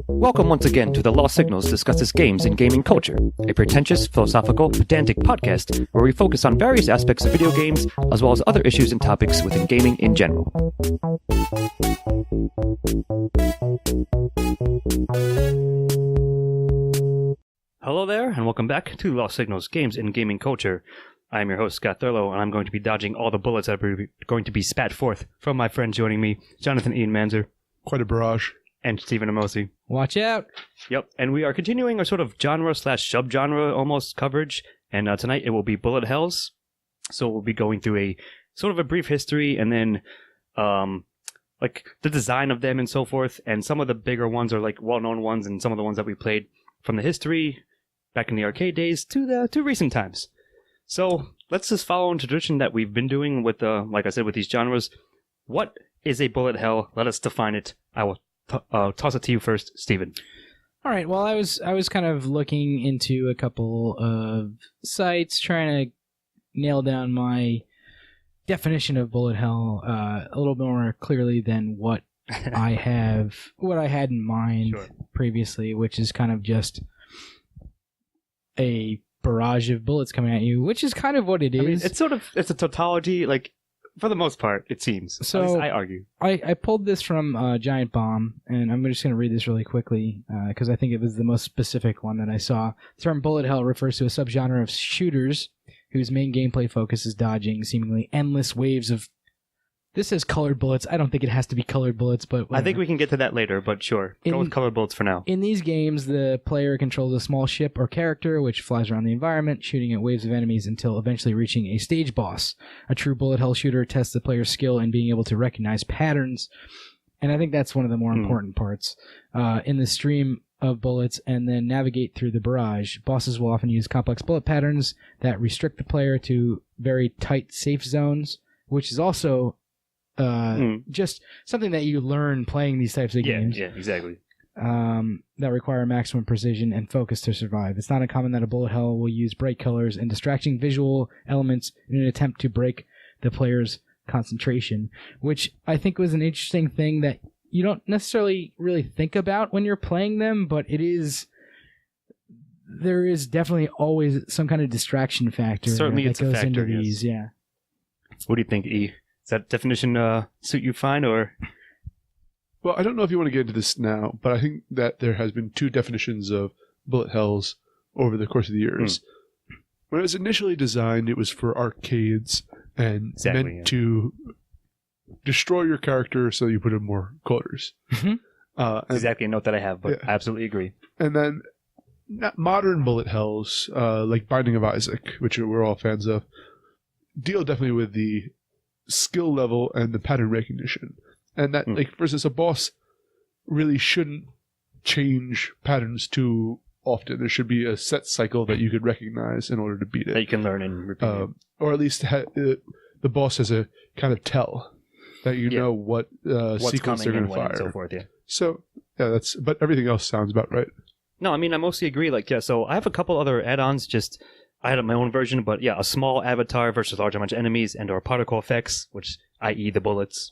Welcome once again to The Lost Signals Discusses Games and Gaming Culture, a pretentious, philosophical, pedantic podcast where we focus on various aspects of video games as well as other issues and topics within gaming in general. Hello there, and welcome back to Lost Signals Games and Gaming Culture. I am your host, Scott Thurlow, and I'm going to be dodging all the bullets that are going to be spat forth from my friend joining me, Jonathan Ian Manzer. Quite a barrage. And Stephen Amosi. Watch out. Yep, and we are continuing our sort of genre/subgenre almost coverage, and tonight it will be bullet hells. So we'll be going through a sort of a brief history, and then like the design of them and so forth, and some of the bigger ones are like well-known ones, and some of the ones that we played from the history back in the arcade days to recent times. So let's just follow a tradition that we've been doing with, like I said, with these genres. What is a bullet hell? Let us define it. I will toss it to you first, Stephen. All right. Well, I was kind of looking into a couple of sites trying to nail down my definition of bullet hell a little more clearly than what I had in mind previously, which is kind of just a barrage of bullets coming at you, which is kind of what it is. I mean, it's a tautology, like, for the most part, it seems. So, at least I argue. I pulled this from Giant Bomb, and I'm just going to read this really quickly, because I think it was the most specific one that I saw. The term bullet hell refers to a subgenre of shooters whose main gameplay focus is dodging seemingly endless waves of... This says colored bullets. I don't think it has to be colored bullets, but whatever. I think we can get to that later, but sure. Go with colored bullets for now. In these games, the player controls a small ship or character which flies around the environment, shooting at waves of enemies until eventually reaching a stage boss. A true bullet hell shooter tests the player's skill in being able to recognize patterns, and I think that's one of the more important parts. In the stream of bullets and then navigate through the barrage, bosses will often use complex bullet patterns that restrict the player to very tight safe zones, which is also... just something that you learn playing these types of games. Yeah, exactly. That require maximum precision and focus to survive. It's not uncommon that a bullet hell will use bright colors and distracting visual elements in an attempt to break the player's concentration, which I think was an interesting thing that you don't necessarily really think about when you're playing them, but there is definitely always some kind of distraction factor that goes into these. Yeah. What do you think, E? Does that definition suit you fine, or? Well, I don't know if you want to get into this now, but I think that there has been two definitions of bullet hells over the course of the years. When it was initially designed, it was for arcades and meant to destroy your character so you put in more quarters. Exactly a note that I have, but I absolutely agree. And then modern bullet hells, like Binding of Isaac, which we're all fans of, deal definitely with the skill level and the pattern recognition, and that like for instance a boss really shouldn't change patterns too often. There should be a set cycle that you could recognize in order to beat it, that you can learn and repeat it. Or at least the boss has a kind of tell that you know what sequence they're going to fire and so forth. So but everything else sounds about right. No, I mean I mostly agree. So I have a couple other add-ons. I had my own version, but a small avatar versus large amount of enemies and or particle effects, which i.e. the bullets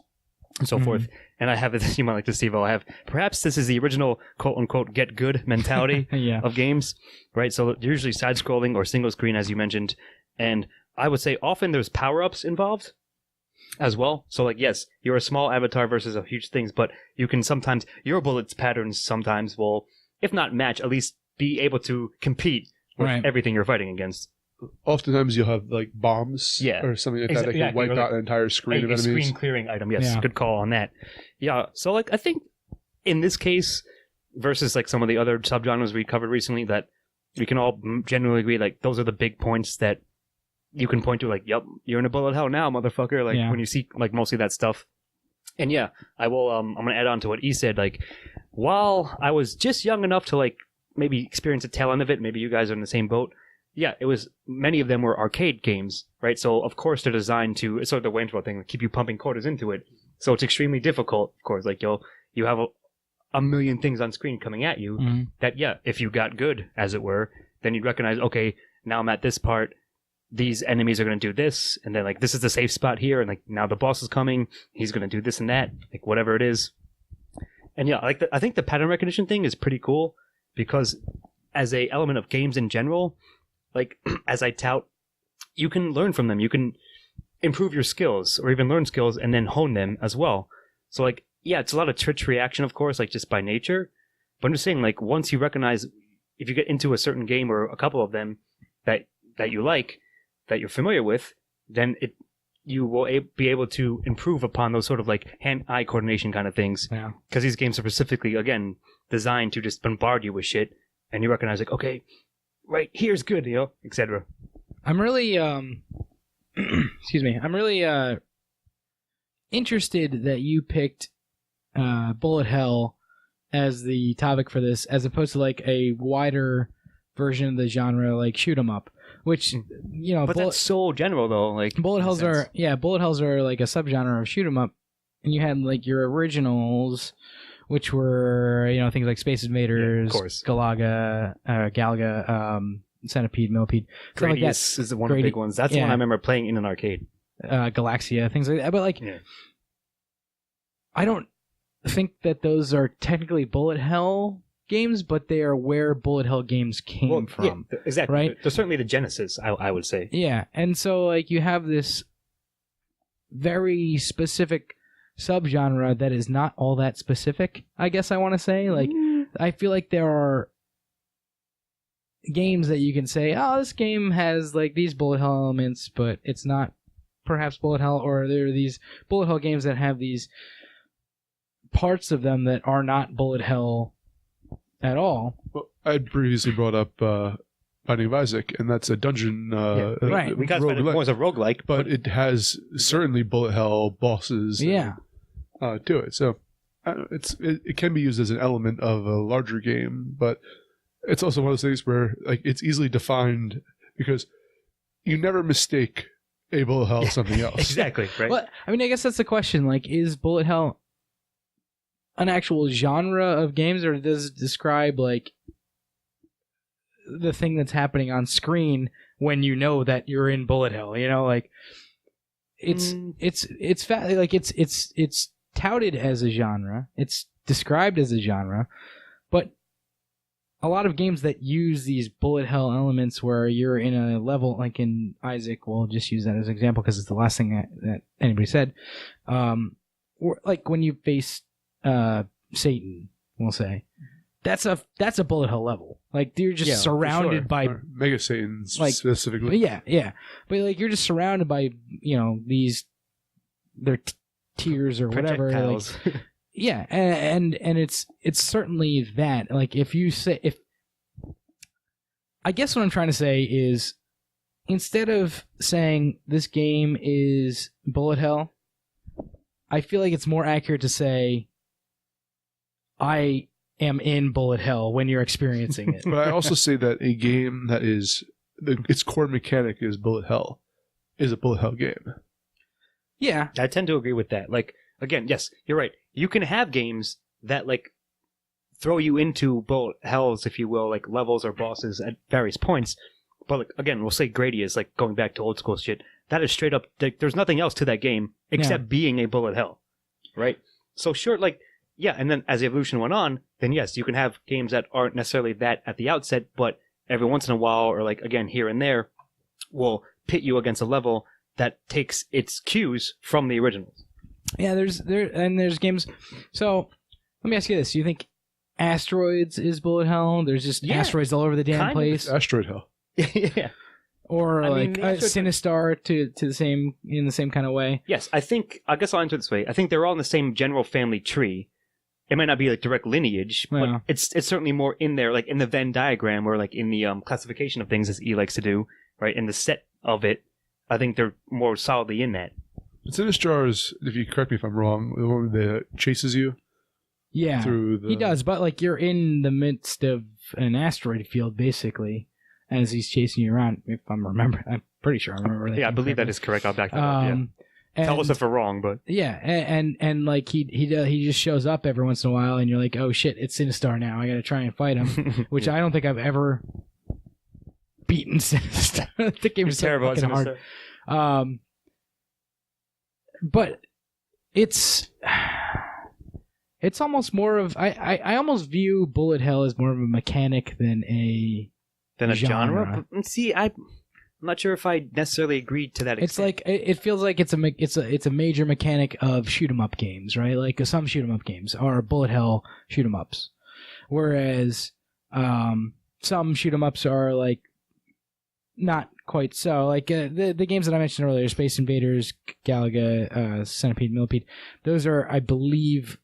and so forth. And I have this, you might like to see, I have, perhaps this is the original quote-unquote get good mentality of games, right? So they're usually side-scrolling or single screen, as you mentioned. And I would say often there's power-ups involved as well. So yes, you're a small avatar versus a huge things, but you can sometimes, your bullets patterns sometimes will, if not match, at least be able to compete with everything you're fighting against. Oftentimes you'll have like bombs or something like that that can wipe out an entire screen of enemies. A screen clearing item, yes. Good call on that. Yeah, so I think in this case, versus like some of the other subgenres we covered recently, that we can all generally agree those are the big points that you can point to, yep, you're in a bullet hell now, motherfucker, when you see mostly that stuff. And I will, I'm going to add on to what E said, while I was just young enough to maybe experience a tail end of it. Maybe you guys are in the same boat. It was, many of them were arcade games, right? So, of course, they're designed to, it's sort of the Wayne's World thing, keep you pumping quarters into it. So it's extremely difficult, of course. You have a million things on screen coming at you that, if you got good, as it were, then you'd recognize, okay, now I'm at this part. These enemies are going to do this, and then like this is the safe spot here, and like now the boss is coming. He's going to do this and that, like whatever it is. And yeah, I think the pattern recognition thing is pretty cool because as a element of games in general, like as I tout, you can learn from them. You can improve your skills or even learn skills and then hone them as well. So like, yeah, it's a lot of twitch reaction, of course, like just by nature. But I'm just saying, like, once you recognize, if you get into a certain game or a couple of them that you like, that you're familiar with, then you will be able to improve upon those sort of like hand-eye coordination kind of things. Yeah. Because these games are specifically, again, designed to just bombard you with shit, and you recognize like, okay, right here's good, etc. I'm really excuse me. I'm really interested that you picked Bullet Hell as the topic for this, as opposed to like a wider version of the genre, like shoot 'em up, which but that's so general though. Like bullet hells are like a subgenre of shoot 'em up, and you had like your originals, which were things like Space Invaders, of course. Galaga, Centipede, Millipede, stuff like that. Gradius is one of the big ones. That's the one I remember playing in an arcade. Galaxia, things like that. But like, I don't think that those are technically bullet hell games, but they are where bullet hell games came from. Yeah, exactly. Right? They're certainly the genesis, I would say. Yeah, and so like you have this very specific subgenre that is not all that specific, I guess I want to say. Like, I feel like there are games that you can say, oh, this game has like these bullet hell elements, but it's not perhaps bullet hell, or there are these bullet hell games that have these parts of them that are not bullet hell at all. Well, I'd previously brought up Binding of Isaac, and that's a dungeon right. We got it more as a roguelike, but it has certainly bullet hell bosses to it. So it can be used as an element of a larger game, but it's also one of those things where like it's easily defined because you never mistake a bullet hell something else. Exactly, right? Well, I mean, I guess that's the question. Like, is bullet hell an actual genre of games, or does it describe like the thing that's happening on screen when you know that you're in bullet hell? Like it's touted as a genre, it's described as a genre, but a lot of games that use these bullet hell elements where you're in a level, like in Isaac, we'll just use that as an example because it's the last thing that anybody said. Like when you face Satan, we'll say, that's a bullet hell level. Like you're just surrounded by Mega Satan, like, specifically. Yeah, but like you're just surrounded by these their tears or whatever. Like, yeah, and it's certainly that. Like if I guess what I'm trying to say is, instead of saying this game is bullet hell, I feel like it's more accurate to say I am in bullet hell when you're experiencing it. But I also say that a game that is its core mechanic is bullet hell is a bullet hell game. Yeah, I tend to agree with that. Like, again, yes, you're right. You can have games that like throw you into bullet hells, if you will, like levels or bosses at various points. But like, again, we'll say Gradius, like going back to old school shit. That is straight up. Like, there's nothing else to that game except being a bullet hell, right? So sure, like, yeah. And then as the evolution went on, then yes, you can have games that aren't necessarily that at the outset, but every once in a while, or like again here and there, will pit you against a level that takes its cues from the originals. Yeah, there's games. So let me ask you this: do you think Asteroids is bullet hell? There's just asteroids all over the damn place. Asteroid hell. Yeah. Or Sinistar in the same kind of way. Yes, I guess I'll answer it this way. I think they're all in the same general family tree. It might not be like direct lineage, but it's certainly more in there, like in the Venn diagram, or like in the classification of things, as E likes to do, right? In the set of it, I think they're more solidly in that. Sinistar is, if you correct me if I'm wrong, the one that chases you. Yeah, through the... he does, but like you're in the midst of an asteroid field, basically, as he's chasing you around. If I'm remembering, I'm pretty sure I remember that. Yeah, I believe that is correct. I'll back that up. Yeah. Tell us if we're wrong, but yeah, and like he just shows up every once in a while, and you're like, oh shit, it's Sinistar now. I got to try and fight him, which I don't think I've ever beaten Sinister. The game is so terrible at fucking hard. Sinister. But it's almost more of I almost view bullet hell as more of a mechanic than a genre. But, see, I'm not sure if I necessarily agree to that extent. It's like it feels like it's a major mechanic of shoot 'em up games, right? Like some shoot 'em up games are bullet hell shoot 'em ups, whereas some shoot 'em ups are like not quite so. Like the games that I mentioned earlier, Space Invaders, Galaga, Centipede, Millipede, those are, I believe,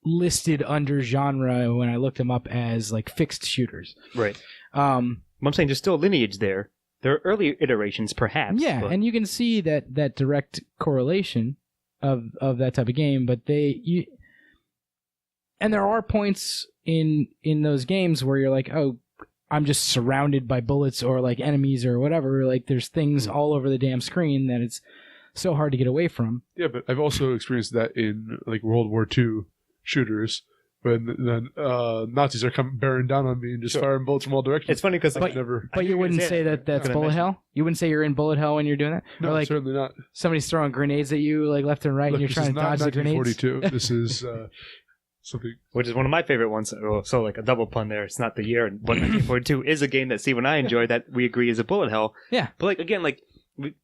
listed under genre when I looked them up as like fixed shooters. Right. I'm saying there's still a lineage there. There are earlier iterations, perhaps. Yeah, but... and you can see that direct correlation of that type of game, but and there are points in those games where you're like, oh, I'm just surrounded by bullets or like enemies or whatever. Like there's things all over the damn screen that it's so hard to get away from. Yeah, but I've also experienced that in like World War II shooters when the Nazis are coming bearing down on me and just firing bullets from all directions. It's funny because But you wouldn't say that's bullet hell? You wouldn't say you're in bullet hell when you're doing that? No, or like certainly not. Somebody's throwing grenades at you like left and right, and you're trying to dodge the grenades? 1942. This is something. Which is one of my favorite ones. So like a double pun there. It's not the year, but 1942 is a game that Steve and I enjoy that we agree is a bullet hell. Yeah. But like again, like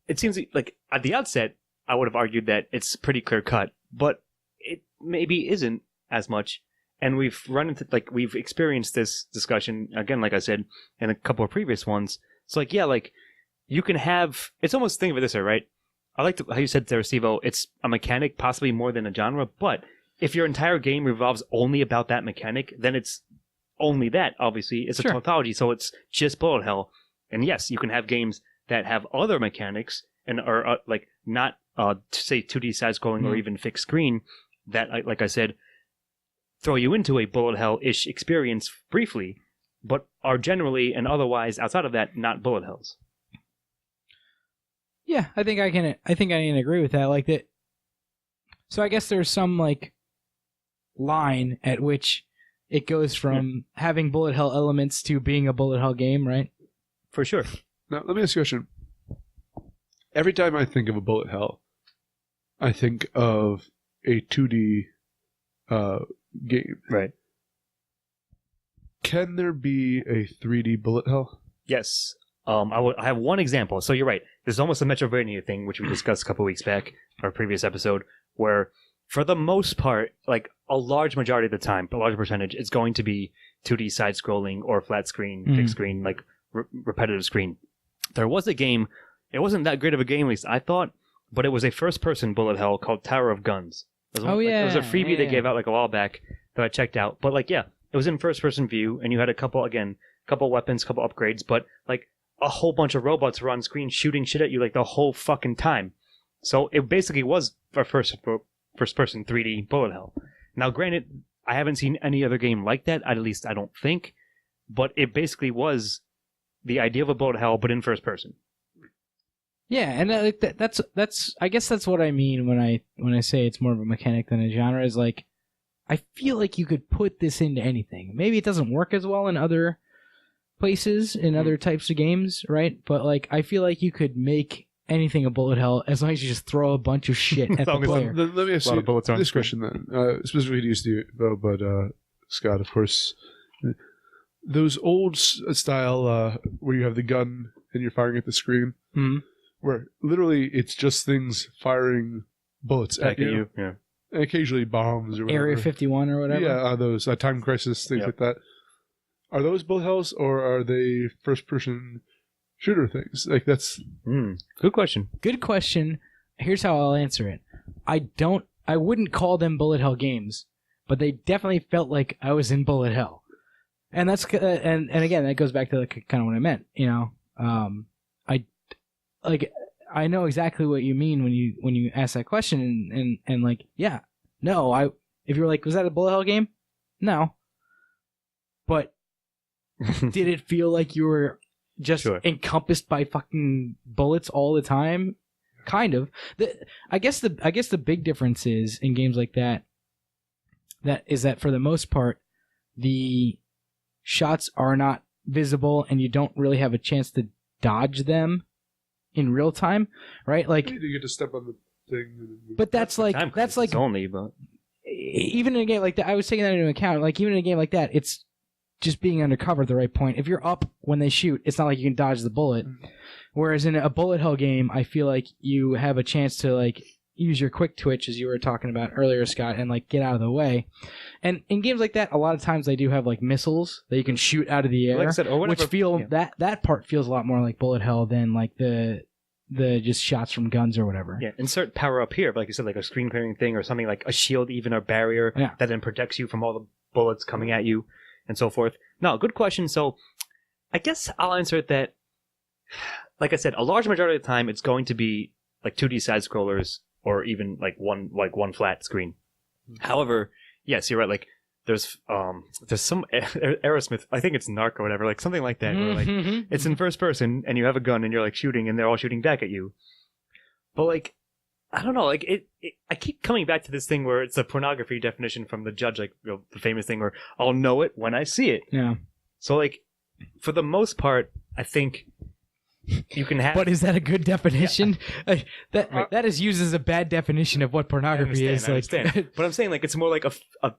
it seems like at the outset, I would have argued that it's pretty clear cut, but it maybe isn't as much. And we've run into we've experienced this discussion again, like I said, in a couple of previous ones. It's like, yeah, like you can have. It's almost think of it this way, right? I like how you said there, Steve-O, it's a mechanic, possibly more than a genre, but if your entire game revolves only about that mechanic, then it's only that, obviously. It's a tautology, so it's just bullet hell. And yes, you can have games that have other mechanics and are not, say, 2D side-scrolling or even fixed screen that, like I said, throw you into a bullet hell-ish experience briefly, but are generally and otherwise, outside of that, not bullet hells. Yeah, I think I can agree with that. Like that. So I guess there's some like line at which it goes from having bullet hell elements to being a bullet hell game, right? For sure. Now, let me ask you a question. Every time I think of a bullet hell, I think of a 2D game. Right. Can there be a 3D bullet hell? Yes. I have one example. So you're right. There's almost a Metroidvania thing, which we discussed a couple weeks back, our previous episode, where for the most part, like a large majority of the time, a large percentage, it's going to be 2D side-scrolling or flat screen, big screen, like repetitive screen. There was a game. It wasn't that great of a game, at least I thought, but it was a first-person bullet hell called Tower of Guns. It was a freebie they gave out like a while back that I checked out. But like, yeah, it was in first-person view, and you had a couple weapons, couple upgrades, but like a whole bunch of robots were on screen shooting shit at you like the whole fucking time. So it basically was a first-person 3D bullet hell. Now, granted, I haven't seen any other game like that, at least I don't think, but it basically was the idea of a bullet hell, but in first person. Yeah, and that's I guess that's what I mean when I say it's more of a mechanic than a genre. Is like, I feel like you could put this into anything. Maybe it doesn't work as well in other places, in other types of games, right? But like, I feel like you could make anything a bullet hell as long as you just throw a bunch of shit at the player. Let me ask you this question then, specifically to you, Steve, but Scott, of course. Those old style where you have the gun and you're firing at the screen, where literally it's just things firing bullets at you. Yeah. And occasionally bombs or whatever. Area 51 or whatever. Yeah, those Time Crisis, things like that. Are those bullet hells or are they first-person shooter things? Like that's good question. Good question. Here's how I'll answer it. I wouldn't call them bullet hell games, but they definitely felt like I was in bullet hell. And that's and again, that goes back to kind of what I meant. You know, I know exactly what you mean when you ask that question, and like, yeah, no, if you're like, was that a bullet hell game? No, but did it feel like you were just encompassed by fucking bullets all the time? Kind of. I guess the big difference is in games like that is that for the most part, the shots are not visible and you don't really have a chance to dodge them in real time, right? Like, You get to step on the thing. but that's like Time that's crisis like only, but even in a game like that, I was taking that into account. Like even in a game like that, it's just being undercover at the right point. If you're up when they shoot, it's not like you can dodge the bullet. Whereas in a bullet hell game, I feel like you have a chance to like use your quick twitch, as you were talking about earlier, Scott, and like get out of the way. And in games like that, a lot of times they do have like missiles that you can shoot out of the air, like I said, or whatever, which feel yeah. that part feels a lot more like bullet hell than like the just shots from guns or whatever. Yeah, insert power up here, like you said, like a screen clearing thing or something like a shield, even a barrier Yeah. that then protects you from all the bullets coming at you and so forth. No, good question. So I guess I'll answer it that, like I said, a large majority of the time it's going to be like 2D side scrollers or even like one flat screen. However, yes, you're right. Like there's some Aerosmith, I think it's Narc or whatever, like something like that, where like it's in first person and you have a gun and you're like shooting and they're all shooting back at you. But like, I don't know, like I keep coming back to this thing where it's a pornography definition from the judge, like the famous thing where I'll know it when I see it. Yeah. So like, for the most part, I think you can have. But is that a good definition? That is used as a bad definition of what pornography is. I understand. But I'm saying like it's more like a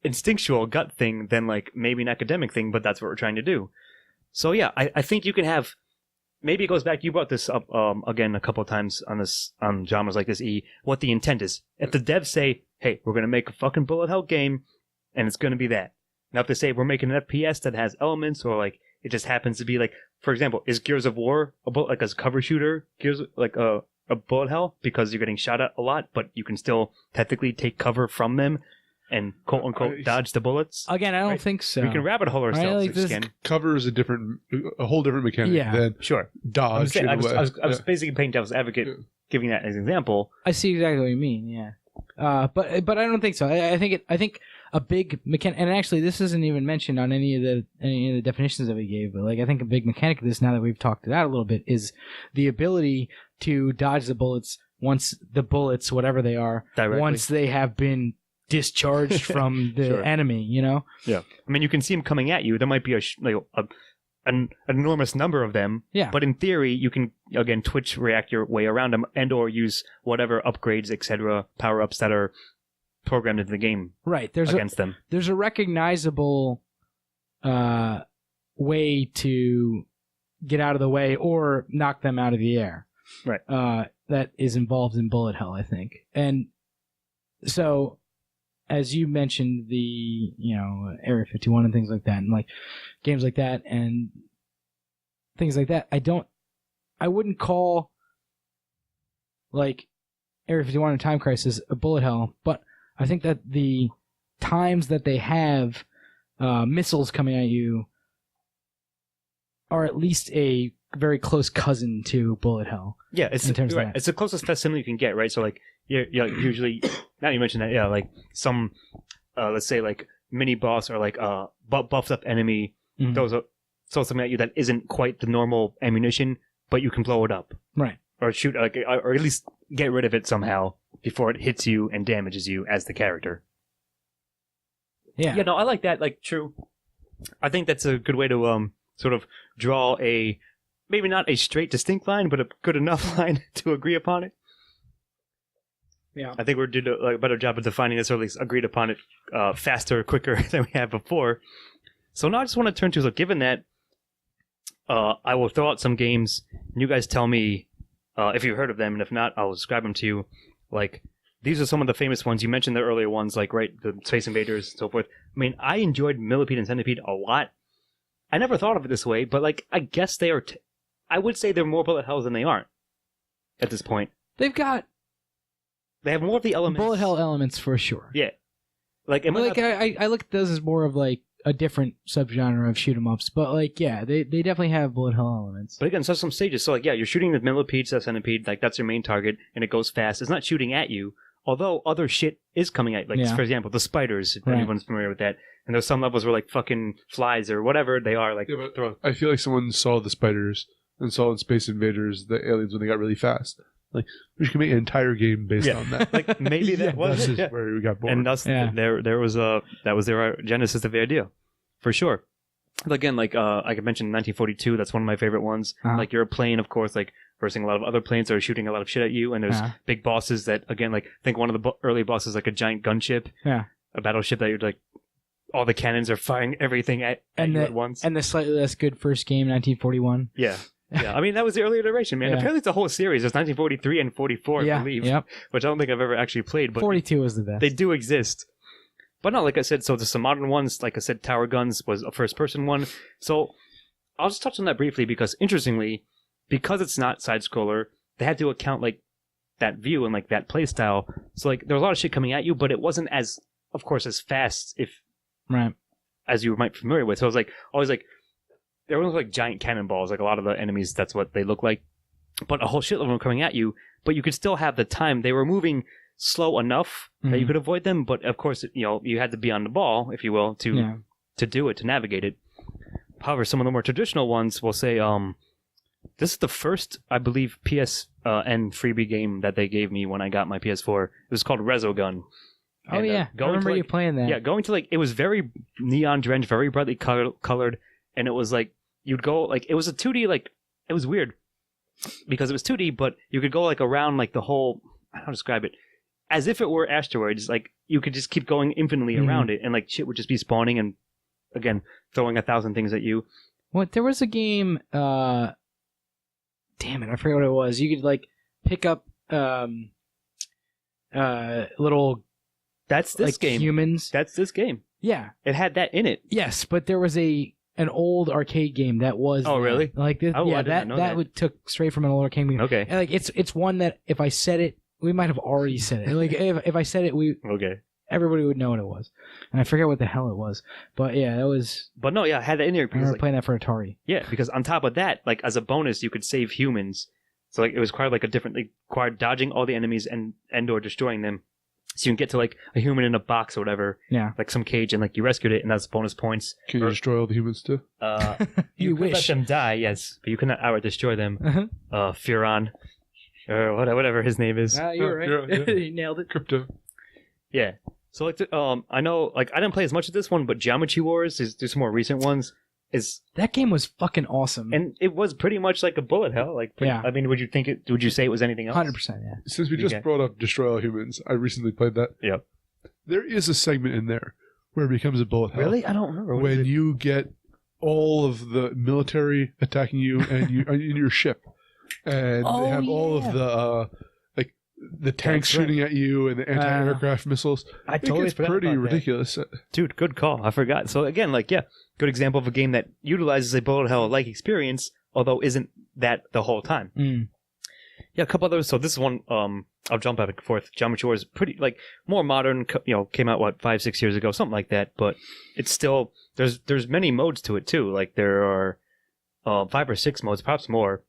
instinctual gut thing than like maybe an academic thing, but that's what we're trying to do. So yeah, I think you can have. Maybe it goes back. You brought this up again a couple of times on genres like this. What the intent is. If the devs say, "Hey, we're gonna make a fucking bullet hell game," and it's gonna be that. Now, if they say we're making an FPS that has elements, or like it just happens to be like, for example, is Gears of War like a cover shooter? Gears like a bullet hell because you're getting shot at a lot, but you can still technically take cover from them and quote unquote dodge the bullets. Again, I don't Right. think so. We can rabbit hole ourselves. like this- Skin. Cover is a whole different mechanic Yeah. than Sure. dodge. I in a was, way. I was Yeah. basically playing devil's advocate, Yeah. giving that as an example. I see exactly what you mean. Yeah. But I don't think so. I think a big mechanic, and actually this isn't even mentioned on any of the definitions that we gave. But like I think a big mechanic of this, now that we've talked it out a little bit, is the ability to dodge the bullets once the bullets, whatever they are, Directly. once they have been discharged from the Sure. enemy. You know. Yeah. I mean, you can see them coming at you. There might be an enormous number of them. Yeah. But in theory, you can again twitch react your way around them and or use whatever upgrades, etc., power ups that are programmed into the game Right. There's against them. there's a recognizable way to get out of the way or knock them out of the air. Right. That is involved in bullet hell, I think. And so, as you mentioned, the Area 51 and things like that, and like games like that and things like that, I wouldn't call like Area 51 and Time Crisis a bullet hell, but I think that the times that they have missiles coming at you are at least a very close cousin to bullet hell. Yeah, it's in terms of right. that. It's the closest facsimile you can get, right? So like, you're usually now you mentioned that, yeah, like some let's say like mini boss or like buffed up enemy Mhm. throws something at you that isn't quite the normal ammunition, but you can blow it up. Right. Or shoot, like, or at least get rid of it somehow before it hits you and damages you as the character. Yeah. Yeah, no, I like that. Like, true. I think that's a good way to sort of draw a maybe not a straight, distinct line, but a good enough line to agree upon it. Yeah. I think we did a better job of defining this, or at least agreed upon it faster, quicker than we had before. So now I just want to turn to, so given that, I will throw out some games, and you guys tell me if you've heard of them, and if not, I'll describe them to you. Like, these are some of the famous ones. You mentioned the earlier ones, like, right, the Space Invaders and so forth. I mean, I enjoyed Millipede and Centipede a lot. I never thought of it this way, but, like, I guess they are... I would say they're more bullet hells than they aren't at this point. They've got They have more of the elements. bullet hell elements for sure. Yeah. Like, am I Like not- I look at those as more of like a different subgenre of shoot 'em ups, but like yeah, they definitely have bullet hell elements. But again, so some stages. So like, yeah, you're shooting the millipede, centipede, like that's your main target, and it goes fast. It's not shooting at you, although other shit is coming at you. Like, Yeah. for example, the spiders, if Right. anyone's familiar with that. And there's some levels where like fucking flies or whatever they are, like, Yeah, but throw. I feel like someone saw the spiders and saw in Space Invaders the aliens when they got really fast. Like, we should make an entire game based Yeah. on that. Like, maybe that was This it. is Yeah. where we got bored. And thus, Yeah. there was that was their genesis of the idea, for sure. again, like I could mention 1942. That's one of my favorite ones. Uh-huh. Like you're a plane, of course, like versing a lot of other planes that are shooting a lot of shit at you, and there's Uh-huh. big bosses that, again, like I think one of the early bosses like a giant gunship, Yeah. a battleship that you're like all the cannons are firing everything at you at once. And the slightly less good first game, 1941. Yeah. Yeah, I mean, that was the early iteration, man. Yeah. Apparently it's a whole series. There's 1943 and 44, I believe, Yep. which I don't think I've ever actually played, but 42 was the best. they do exist. But no, like I said, so there's some modern ones. Like I said, Tower Guns was a first-person one. So I'll just touch on that briefly because, interestingly, because it's not side-scroller, they had to account, like, that view and, like, that play style. So, like, there was a lot of shit coming at you, but it wasn't as, of course, as fast Right. as you might be familiar with. So it was, like, always, like, they were like giant cannonballs. Like, a lot of the enemies, that's what they look like. But a whole shitload of them coming at you. But you could still have the time. They were moving slow enough that you Mhm. could avoid them, but of course, you know, you had to be on the ball, if you will, to do it, to navigate it. However, some of the more traditional ones will say, this is the first, I believe, PSN freebie game that they gave me when I got my PS4. It was called Resogun. Oh, And, yeah. I going remember to, you like, playing that. yeah, going to, like, it was very neon drenched, very brightly colored, and it was like, you'd go, like, it was a 2D, like, it was weird because it was 2D, but you could go, like, around, like, the whole, I don't know how to describe it, as if it were asteroids. Like, you could just keep going infinitely Mhm. around it, and, like, shit would just be spawning and, again, throwing 1,000 things at you. What? There was a game. Damn it, I forget what it was. You could like pick up little That's this like game. humans. That's this game. Yeah. It had that in it. Yes, but there was an old arcade game that was. Oh, that. really? Like this, Oh, I yeah, did not that know that that. would took straight from an old arcade game. Okay. And, like it's one that if I said it, we might have already said it. Like if I said it, Okay. everybody would know what it was. And I forget what the hell it was. But yeah, that was. But no, yeah, I had that in there I because, remember like, playing that for Atari. yeah, because on top of that, like, as a bonus, you could save humans. So, like, it was required, like, required dodging all the enemies and or destroying them. So you can get to, like, a human in a box or whatever, Yeah. like some cage, and, like, you rescued it, and that's bonus points. Can you destroy all the humans too? You could let wish. them die, yes, but you cannot outright destroy them. Uh-huh. Furon, or whatever his name is. You're right. Yeah. You nailed it. Crypto. Yeah. So, like, I know, like, I didn't play as much of this one, but Geometry Wars, there's some more recent ones, That game was fucking awesome. and it was pretty much like a bullet hell. Like, Yeah. I mean, would you say it was anything else? 100%, yeah. Since we just Okay. brought up Destroy All Humans, I recently played that. Yep. There is a segment in there where it becomes a bullet hell. Really? I don't remember. What is When it? you get all of the military attacking you and you in your ship, and Oh, they have all yeah. of the like the tanks That's right. shooting at you and the anti-aircraft missiles. I totally it gets forgot pretty about that. ridiculous. Dude, good call. I forgot. So again, like, yeah, good example of a game that utilizes a bullet hell-like experience, although isn't that the whole time. Mm. Yeah, a couple others. So this is one, I'll jump back and forth. Geometry Wars, pretty, like, more modern, came out, 5-6 years ago, something like that, but it's still, there's many modes to it, too. Like, there are 5 or 6 modes, perhaps more,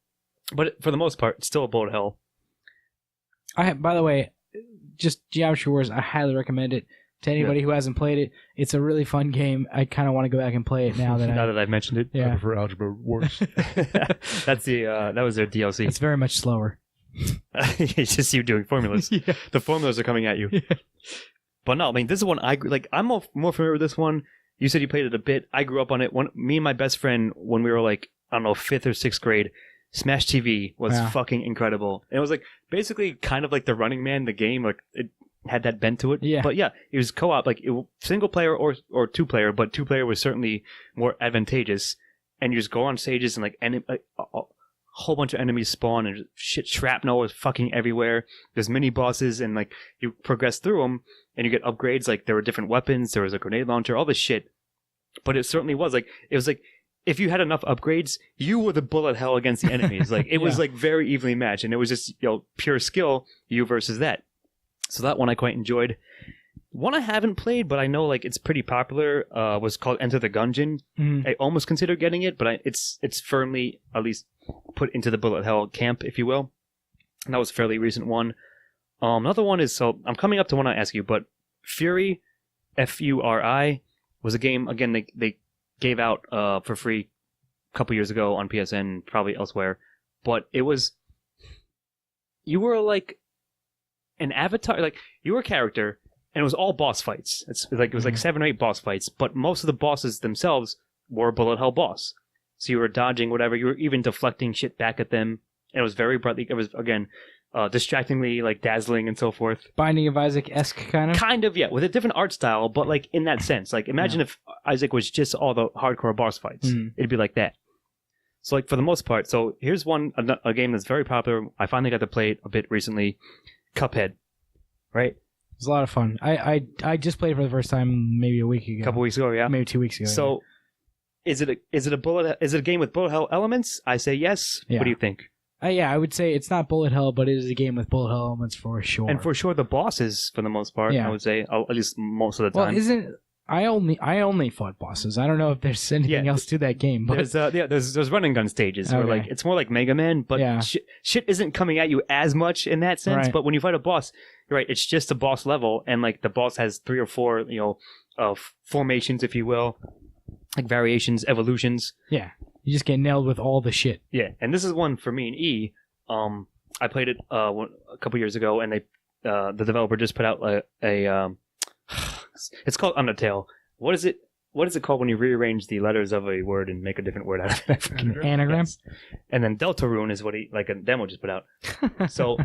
but for the most part, it's still a bullet hell. By the way, just Geometry Wars, I highly recommend it to anybody who hasn't played it. It's a really fun game. I kind of want to go back and play it now that Now that I've mentioned it. I yeah, prefer Algebra Wars. That's that was their DLC. it's very much slower. It's just you doing formulas. Yeah. The formulas are coming at you. Yeah. But no, I mean, this is one I'm more familiar with this one. You said you played it a bit. I grew up on it. Me and my best friend, when we were like, I don't know, 5th or 6th grade, Smash TV was Yeah. fucking incredible. And it was like basically kind of like the Running Man, the game. Like, it had that bent to it. Yeah. But yeah, it was co-op, like single player or 2-player, but 2-player was certainly more advantageous. And you just go on stages and like a whole bunch of enemies spawn and shit, shrapnel is fucking everywhere. There's mini bosses and like you progress through them and you get upgrades. Like there were different weapons, there was a grenade launcher, all this shit. But it certainly was like, it was like, if you had enough upgrades, you were the bullet hell against the enemies. Like it was Yeah. like very evenly matched, and it was just pure skill, you versus that. So that one I quite enjoyed. One I haven't played, but I know like it's pretty popular. Was called Enter the Gungeon. Mm. I almost considered getting it, but it's firmly at least put into the bullet hell camp, if you will. And that was a fairly recent one. Another one is, so I'm coming up to one I ask you, but Fury, Furi, was a game. Again, they gave out for free a couple years ago on PSN, probably elsewhere. But it was, you were like an avatar, like you were a character, and it was all boss fights. It was like 7 or 8 boss fights, but most of the bosses themselves were a bullet hell boss. So you were dodging whatever, you were even deflecting shit back at them. And it was very brightly, it was, again, distractingly, like, dazzling and so forth. Binding of Isaac-esque kind of? Kind of, yeah, with a different art style, but, like, in that sense. Like, imagine if Isaac was just all the hardcore boss fights. It'd be like that. So, like, for the most part, so here's a game that's very popular. I finally got to play it a bit recently. Cuphead. Right? It was a lot of fun. I just played it for the first time maybe a week ago. A couple weeks ago, yeah. Maybe 2 weeks ago. So, is it a game with bullet hell elements? I say yes. Yeah. What do you think? Yeah, I would say it's not bullet hell, but it is a game with bullet hell elements for sure. And for sure, the bosses, for the most part, I would say, at least most of the time. Well, I only fought bosses. I don't know if there's anything else to that game. But there's running gun stages where like it's more like Mega Man, but shit isn't coming at you as much in that sense. Right. But when you fight a boss, you're right, it's just a boss level, and like the boss has 3 or 4, formations, if you will, like variations, evolutions. Yeah, you just get nailed with all the shit. Yeah, and this is one for me and E. I played it a couple years ago, and the developer just put out a it's called Undertale. What is it called when you rearrange the letters of a word and make a different word out of it? Anagram. Yes. And then Deltarune is what a demo just put out. So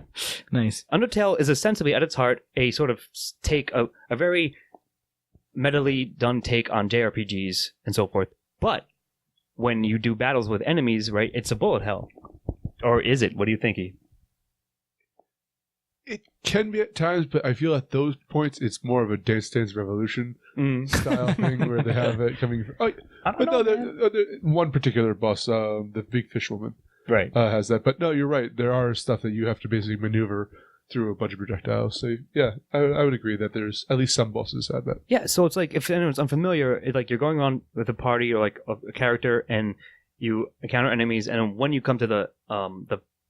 nice. Undertale is essentially at its heart a sort of take, a very metally done take on JRPGs and so forth. But when you do battles with enemies, right, it's a bullet hell. Or is it? What do you think, E? It can be at times, but I feel at those points it's more of a Dance Dance Revolution style thing where they have it coming from. One particular boss, the Big Fish Woman, right, has that. But no, you're right. There are stuff that you have to basically maneuver through a bunch of projectiles. So yeah, I would agree that there's at least some bosses have that. Yeah, so it's like if anyone's unfamiliar, it's like you're going on with a party or like a character, and you encounter enemies, and when you come to the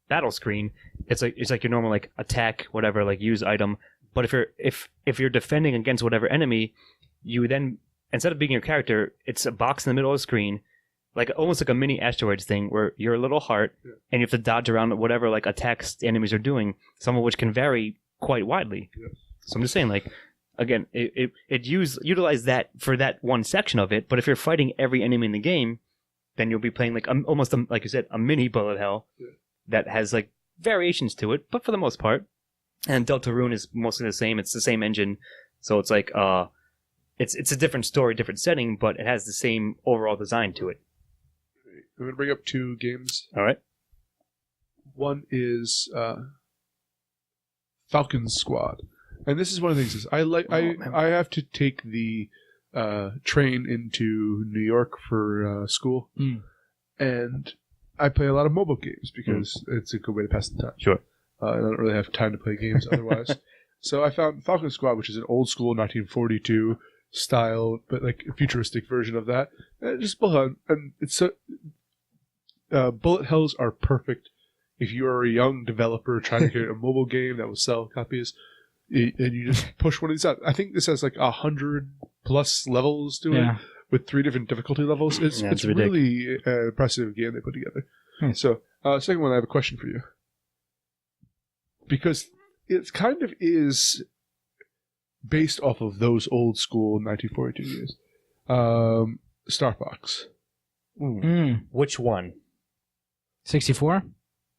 battle screen, it's like your normal like attack, whatever, like use item. But if you're defending against whatever enemy, you then, instead of being your character, it's a box in the middle of the screen, like almost like a mini asteroids thing where you're a little heart, and you have to dodge around whatever like attacks the enemies are doing, some of which can vary quite widely. Yes. So I'm just saying, like, again, it utilize that for that one section of it. But if you're fighting every enemy in the game, then you'll be playing like almost like you said, a mini bullet hell. Yeah. That has like variations to it, but for the most part, and Deltarune is mostly the same. It's the same engine, so it's like it's a different story, different setting, but it has the same overall design to it. I'm gonna bring up 2 games. All right. One is Falcon Squad, and this is one of the things I have to take the train into New York for school, and I play a lot of mobile games because it's a good way to pass the time. Sure. And I don't really have time to play games otherwise. So I found Falcon Squad, which is an old school 1942 style, but like a futuristic version of that. And just bullet hell. And it's so bullet hells are perfect if you are a young developer trying to create a mobile game that will sell copies, and you just push one of these out. I think this has like 100+ levels to it. With 3 different difficulty levels. It's really an impressive game they put together. So, second one, I have a question for you. Because it kind of is based off of those old school 1942 games. Star Fox. Which one? 64?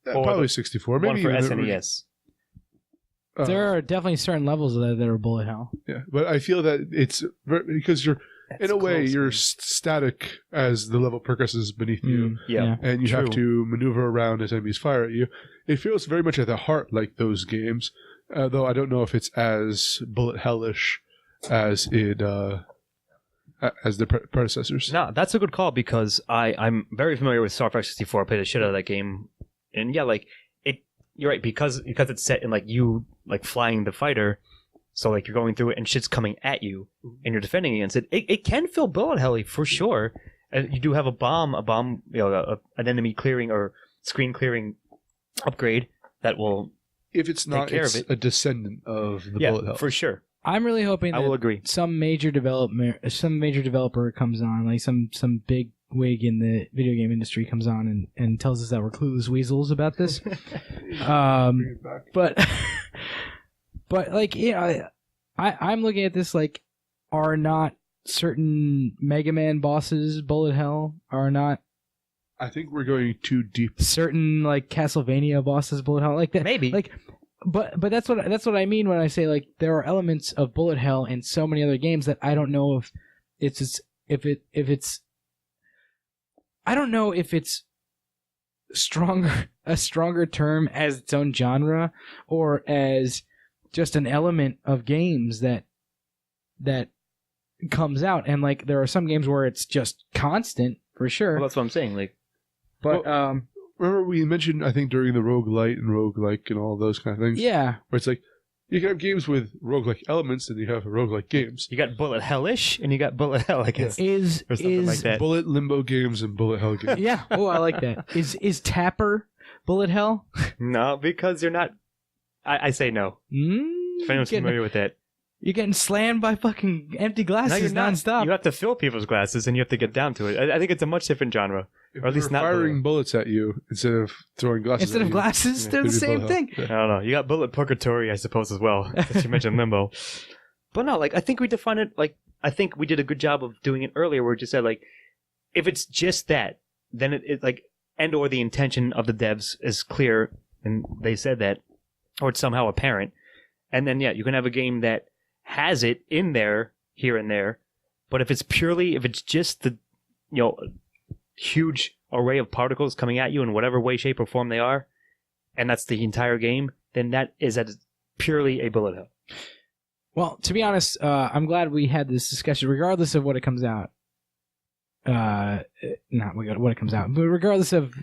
Probably 64. Maybe one for SNES. There are definitely certain levels of that are bullet hell. Yeah, but I feel that it's because you're... In a way, you're static as the level progresses beneath you. Yeah. And you have to maneuver around as enemies fire at you. It feels very much at the heart like those games, though I don't know if it's as bullet hellish as as the predecessors. No, that's a good call because I'm very familiar with Star Fox 64. I played the shit out of that game. And yeah, like, you're right, because it's set in like you like flying the fighter. So, like, you're going through it and shit's coming at you and you're defending against it. It can feel bullet helly for sure. You do have an enemy clearing or screen clearing upgrade that will if it's not, take care it's of it. A descendant of the bullet hell. For sure. I'm really hoping that I will agree. some major developer comes on, like some big wig in the video game industry comes on and tells us that we're clueless weasels about this. But like, you know, I'm looking at this like, are not certain Mega Man bosses bullet hell are not. I think we're going too deep. Certain like Castlevania bosses bullet hell like that. Maybe. Like, but that's what I mean when I say like there are elements of bullet hell in so many other games that I don't know if it's I don't know if it's a stronger term as its own genre or as just an element of games that comes out. And like there are some games where it's just constant for sure. Well, that's what I'm saying. Like, But Remember we mentioned, I think, during the roguelite and roguelike and all those kind of things? yeah, Where it's like, you can have games with roguelike elements and you have roguelike games. you got bullet hellish and you got bullet hell, I guess. is Or something like that. Bullet limbo games and bullet hell games. yeah. Oh, I like that. Is Tapper bullet hell? No, because you're not. I say no. If anyone's familiar with that. You're getting slammed by fucking empty No, glasses you're not. nonstop. You have to fill people's glasses and you have to get down to it. I think it's a much different genre. If Or at least they were not firing bullets at you instead of throwing glasses Instead at of you, glasses, Yeah, they're the it'd be same bullet thing. hell. I don't know. You got bullet purgatory, I suppose, as well. Since you mentioned limbo. But no, like I think we define it like I think we did a good job of doing it earlier where we just said like if it's just that, then it like and or the intention of the devs is clear and they said that, or it's somehow apparent. And then yeah, you can have a game that has it in there here and there, but if it's just the huge array of particles coming at you in whatever way, shape, or form they are, and that's the entire game, then that is purely a bullet hell. Well, to be honest, I'm glad we had this discussion, regardless of what it comes out. Not what it comes out, but regardless of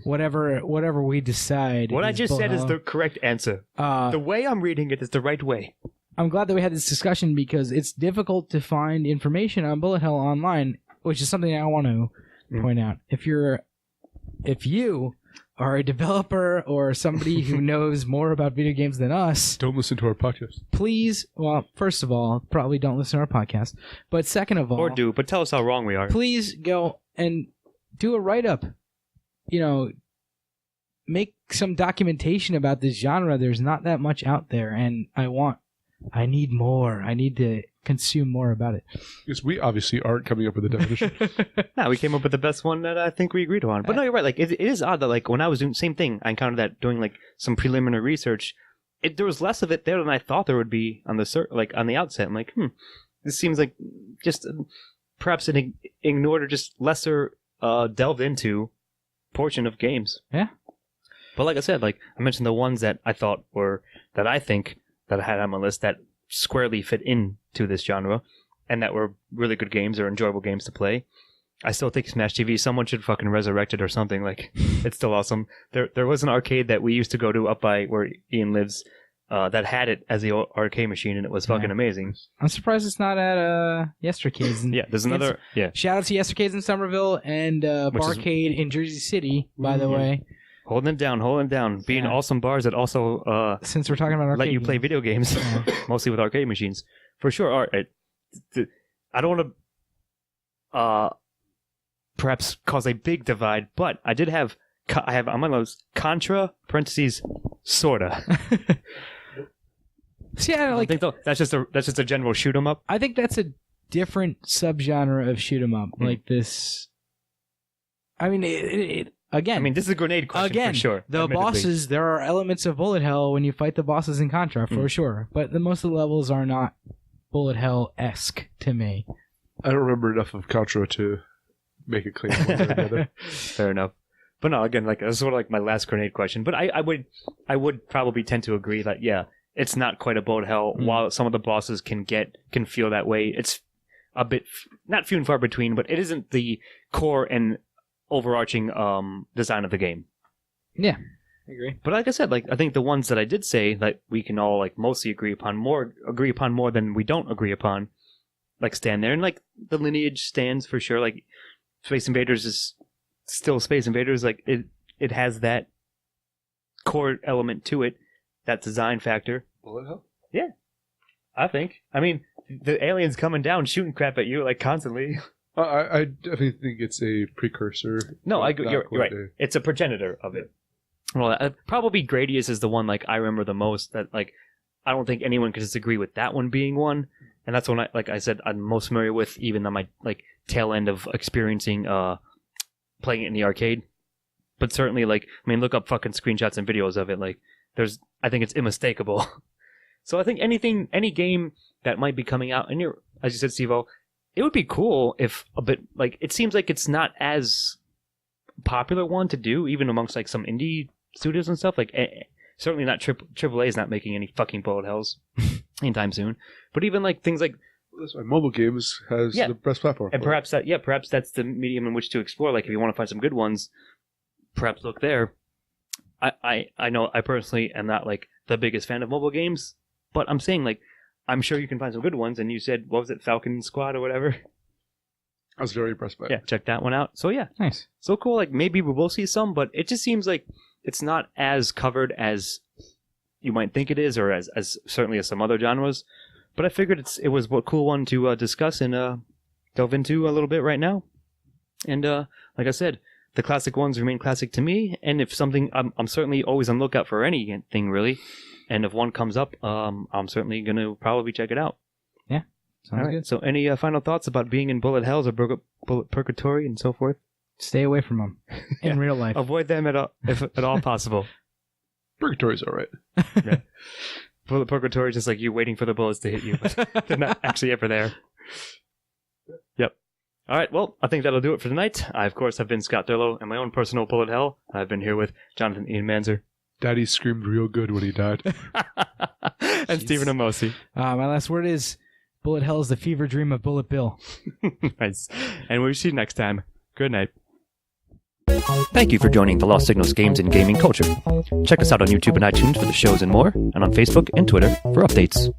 whatever we decide. What I is just bullet said is hell. the correct answer. The way I'm reading it is the right way. I'm glad that we had this discussion because it's difficult to find information on bullet hell online, which is something I want to point out. If you are a developer or somebody who knows more about video games than us, Don't listen to our podcast. please, well, first of all, probably don't listen to our podcast. But second of all, Or do, but tell us how wrong we are. please go and do a write-up. Make some documentation about this genre. There's not that much out there, and I need more. I need to consume more about it. Because we obviously aren't coming up with a definition. No, we came up with the best one that I think we agreed on. But no, you're right. Like it is odd that like when I was doing the same thing, I encountered that doing like some preliminary research. There was less of it there than I thought there would be on the outset. I'm like, this seems like just perhaps an ignored or just lesser delved into portion of games. Yeah. But like I said, like I mentioned the ones that I thought were that I think that I had on my list that squarely fit into this genre and that were really good games or enjoyable games to play. I still think Smash TV, someone should fucking resurrect it or something. Like, it's still awesome. There was an arcade that we used to go to up by where Ian lives that had it as the arcade machine, and it was fucking amazing. I'm surprised it's not at Yestercades. Yeah, there's another... Yeah. Shout out to Yestercades in Somerville and Barcade in Jersey City, by the way. Holding it down. Being Yeah. awesome bars that also Since we're talking about arcade let you play games. video games, mostly with arcade machines. For sure. All right. I don't want to perhaps cause a big divide, but I did have... I'm on those Contra, parentheses, sorta. So yeah, I think that's just a general shoot 'em up. I think that's a different subgenre of shoot 'em up. Like this. I mean, again. I mean, this is a grenade question Again, for sure. the admittedly. bosses, there are elements of bullet hell when you fight the bosses in Contra, for sure. But most of the levels are not bullet hell-esque to me. I don't remember enough of Contra to make a claim one way or another. Fair enough. But no, again, like this is sort of like my last grenade question. But I would probably tend to agree that yeah, it's not quite a bullet hell. While some of the bosses can feel that way, it's a bit not few and far between. But it isn't the core and overarching design of the game. Yeah, I agree. But like I said, like I think the ones that I did say that we can all like mostly agree upon more than we don't agree upon, like stand there, and like the lineage stands for sure. Like Space Invaders is still Space Invaders. Like it has that core element to it, that design factor. Bullet hell? Yeah, I think. I mean, the aliens coming down shooting crap at you like constantly. I definitely think it's a precursor. No, Not you're quite right. a- It's a progenitor of it. Well, probably Gradius is the one like I remember the most. That like I don't think anyone could disagree with that one being one. and that's when like I said, I'm most familiar with, even on my like tail end of experiencing playing it in the arcade. But certainly, like, I mean, look up fucking screenshots and videos of it. Like, I think it's unmistakable. So I think any game that might be coming out, and as you said, Steve-O, it would be cool if a bit, like, it seems like it's not as popular one to do, even amongst like some indie studios and stuff. Like, certainly not AAA is not making any fucking bullet hells anytime soon. But even like things like, That's why mobile games has the best platform. and perhaps that's the medium in which to explore. Like, if you want to find some good ones, perhaps look there. I know I personally am not like the biggest fan of mobile games, but I'm saying, like, I'm sure you can find some good ones. And you said, what was it, Falcon Squad or whatever? I was very impressed by it. Yeah, check that one out. So yeah, Nice. so cool. Like, maybe we will see some, but it just seems like it's not as covered as you might think it is, or as certainly as some other genres. But I figured it was a cool one to discuss and delve into a little bit right now. And like I said, the classic ones remain classic to me. And if something, I'm certainly always on the lookout for anything really. And if one comes up, I'm certainly going to probably check it out. Sounds All right. good. So any final thoughts about being in bullet hells or bullet purgatory and so forth? Stay away from them in real life. Avoid them if at all possible. Purgatory's all right. Bullet purgatory is just like you waiting for the bullets to hit you, but they're not actually ever there. Yep. All right. Well, I think that'll do it for tonight. I, of course, have been Scott Durlow, and my own personal bullet hell. I've been here with Jonathan Ian Manzer Daddy screamed real good when he died. and Stephen Amosi. My last word is bullet hell is the fever dream of Bullet Bill. Nice. And we'll see you next time. Good night. Thank you for joining the Lost Signals Games and Gaming Culture. Check us out on YouTube and iTunes for the shows and more, and on Facebook and Twitter for updates.